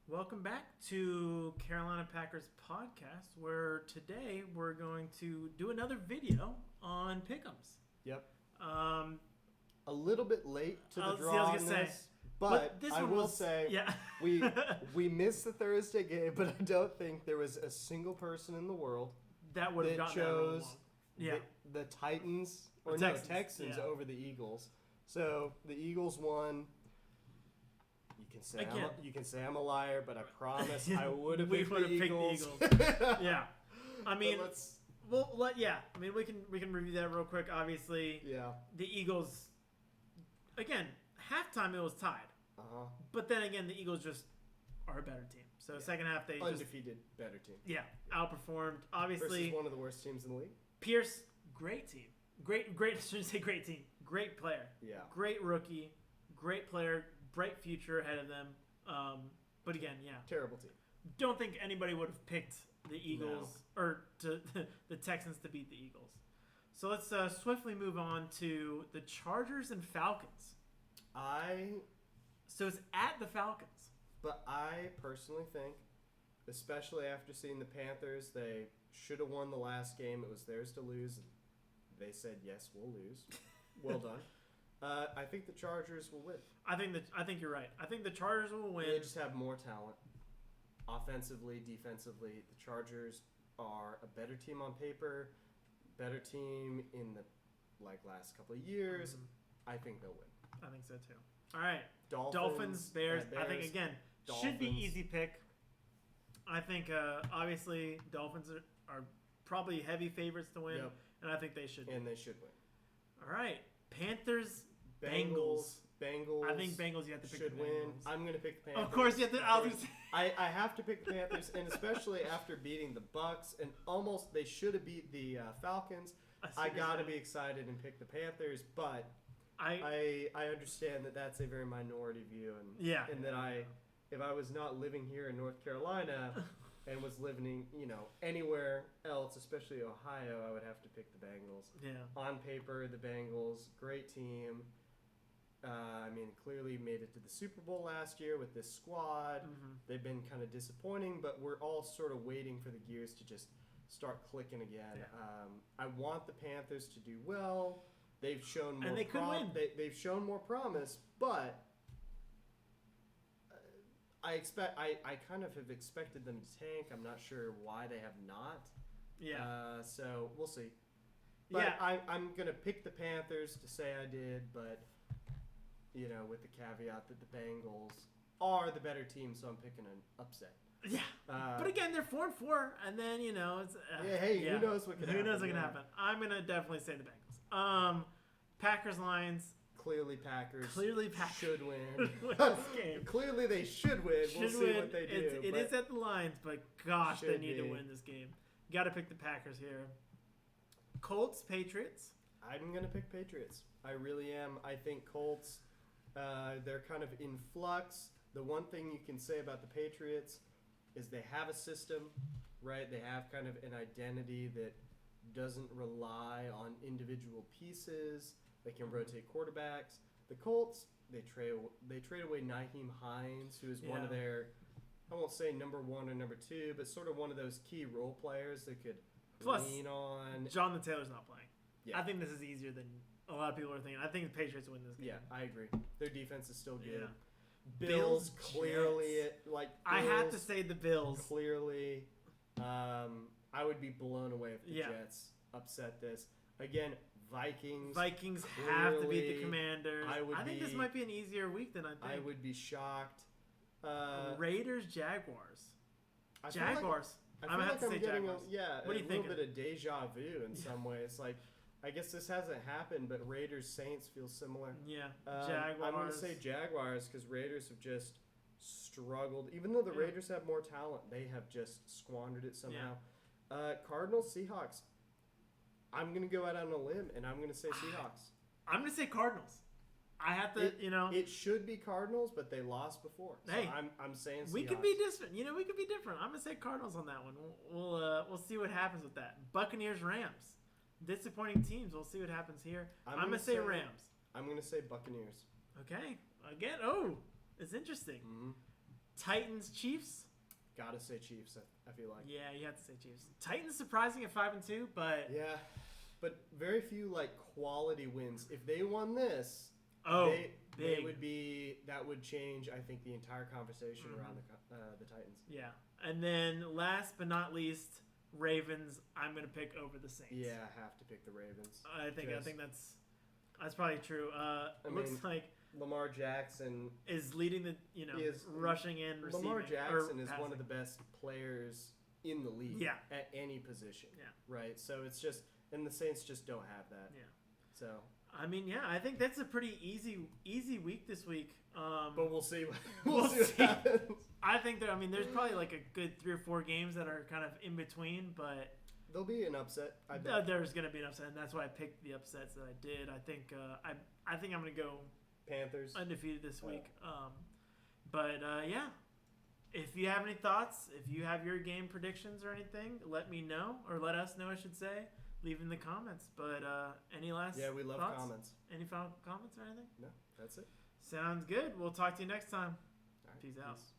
Welcome back to Carolina Packers podcast, where today we're going to do another video on pick'ems. Yep. Um, A little bit late to the I was draw gonna on say, this, but this I one will was- say yeah. we missed the Thursday game, but I don't think there was a single person in the world that would have that gotten that wrong. chose Yeah, the Titans or The Texans yeah. over the Eagles. So the Eagles won. Again. You can say I'm a liar, but I promise I would have we picked would the have picked the Eagles. Eagles. Yeah, I But mean, let's I mean, we can review that real quick. Obviously, yeah. the Eagles. Again, halftime it was tied, Uh-huh. but then again, the Eagles just are a better team. So second half they just Undefeated, better team. outperformed. Obviously, Versus one of the worst teams in the league. Pierce, great team. Great, I shouldn't say great team. Great player. Yeah. Great rookie. Great player. Bright future ahead of them. But again, yeah. Terrible team. Don't think anybody would have picked the Eagles or the Texans to beat the Eagles. So let's swiftly move on to the Chargers and Falcons. So it's at the Falcons. But I personally think, especially after seeing the Panthers, they should have won the last game. It was theirs to lose. They said, yes, we'll lose. Well done. I think the Chargers will win. I think you're right. I think the Chargers will win. They just have more talent. Offensively, defensively, the Chargers are a better team on paper, better team in the last couple of years. Mhm. I think they'll win. I think so too. All right. Dolphins, Bears. yeah, I think again should be Dolphins. easy pick. I think obviously Dolphins are probably heavy favorites to win, Yep. and I think they should. And they should win. All right, Panthers, Bengals. Bengals. I think Bengals. You have to pick should the win. Bengals. I'm going to pick the Panthers. Of course, you have to. I was Of gonna course. say- I have to pick the Panthers, and especially after beating the Bucks, and almost they should have beat the Falcons. I got to be excited and pick the Panthers, but I understand that that's a very minority view, and Yeah. and that if I was not living here in North Carolina and was living anywhere else, especially Ohio, I would have to pick the Bengals. Yeah. On paper, the Bengals, great team. I mean, clearly made it to the Super Bowl last year with this squad. Mm-hmm. They've been kind of disappointing, but we're all sort of waiting for the gears to just start clicking again. Yeah. I want the Panthers to do well. They've shown more And they could win. They've shown more promise, but I kind of have expected them to tank. I'm not sure why they have not. Yeah. So we'll see. But Yeah. I'm going to pick the Panthers to say I did, but, with the caveat that the Bengals are the better team, so I'm picking an upset. Yeah. But again, they're 4-4, and then it's. Who knows what can happen? Who knows what can yeah. happen? I'm gonna definitely say the Bengals. Packers, Lions. Clearly Packers should win. Win this game. Clearly they should win. We'll see what they do. It is at the Lions, but gosh, they Should need to be. win this game. Got to pick the Packers here. Colts, Patriots. I'm going to pick Patriots. I really am. I think Colts, they're kind of in flux. The one thing you can say about the Patriots is they have a system, right? They have kind of an identity that doesn't rely on individual pieces. They can rotate quarterbacks. The Colts, they trade away Nyheim Hines, who is one of Yeah. their, I won't say number one or number two, but sort of one of those key role players that could Plus, lean on. Jonathan Taylor's not playing. Yeah. I think this is easier than a lot of people are thinking. I think the Patriots win this game. Yeah, I agree. Their defense is still good. Yeah. Bills Bills, clearly, Jets. I I have to say the Bills. clearly. I would be blown away if the Yeah. Jets upset this. Again, Vikings. Vikings have to beat the clearly, Commanders. I think this might be an easier week than I think. I would be shocked. Raiders, Jaguars. I feel like- Jaguars. I I'm feel gonna like have to I'm say getting Jaguars. a What do you little think? bit of deja vu in some ways. Like, I guess this hasn't happened, but Raiders Saints feels similar. Yeah, I'm going to say Jaguars because Raiders have just struggled. Even though the Yeah. Raiders have more talent, they have just squandered it somehow. Cardinals, Seahawks. I'm going to go out on a limb, and I'm going to say Seahawks. I'm gonna say Cardinals. I have to, It should be Cardinals, but they lost before. So Hey, I'm saying Seahawks. we could be different. We could be different. I'm gonna say Cardinals on that one. We'll see what happens with that. Buccaneers, Rams. Disappointing teams. We'll see what happens here. I'm gonna say Rams. I'm going to say Buccaneers. Okay. Again. It's interesting. Mm-hmm. Titans Chiefs. Gotta say Chiefs. I feel like. Yeah, you have to say Chiefs. Titans surprising at 5-2, but Yeah, but very few like quality wins. If they won this, they big. would be that would change. I think the entire conversation around the Titans. Yeah, and then last but not least, Ravens. I'm gonna pick over the Saints. Yeah, I have to pick the Ravens. I think that's probably true. Looks like Lamar Jackson is leading the rushing and receiving. Lamar Jackson is passing. one of the best players in the league. Yeah. At any position. Yeah. Right. So it's just, and the Saints just don't have that. Yeah. So. I mean, yeah, I think that's a pretty easy week this week. But we'll see. We'll see what happens. I think there's probably like a good 3 or 4 games that are kind of in between, but there'll be an upset. I bet. There's gonna be an upset, and that's why I picked the upsets that I did. I think I'm gonna go Panthers undefeated this week. Yeah, if you have any thoughts, if you have your game predictions or anything, let me know, or let us know, I should say. Leave in the comments. But any last we love thoughts? comments. Any final comments or anything? No, that's it. Sounds good. We'll talk to you next time. All right, Peace out. Peace.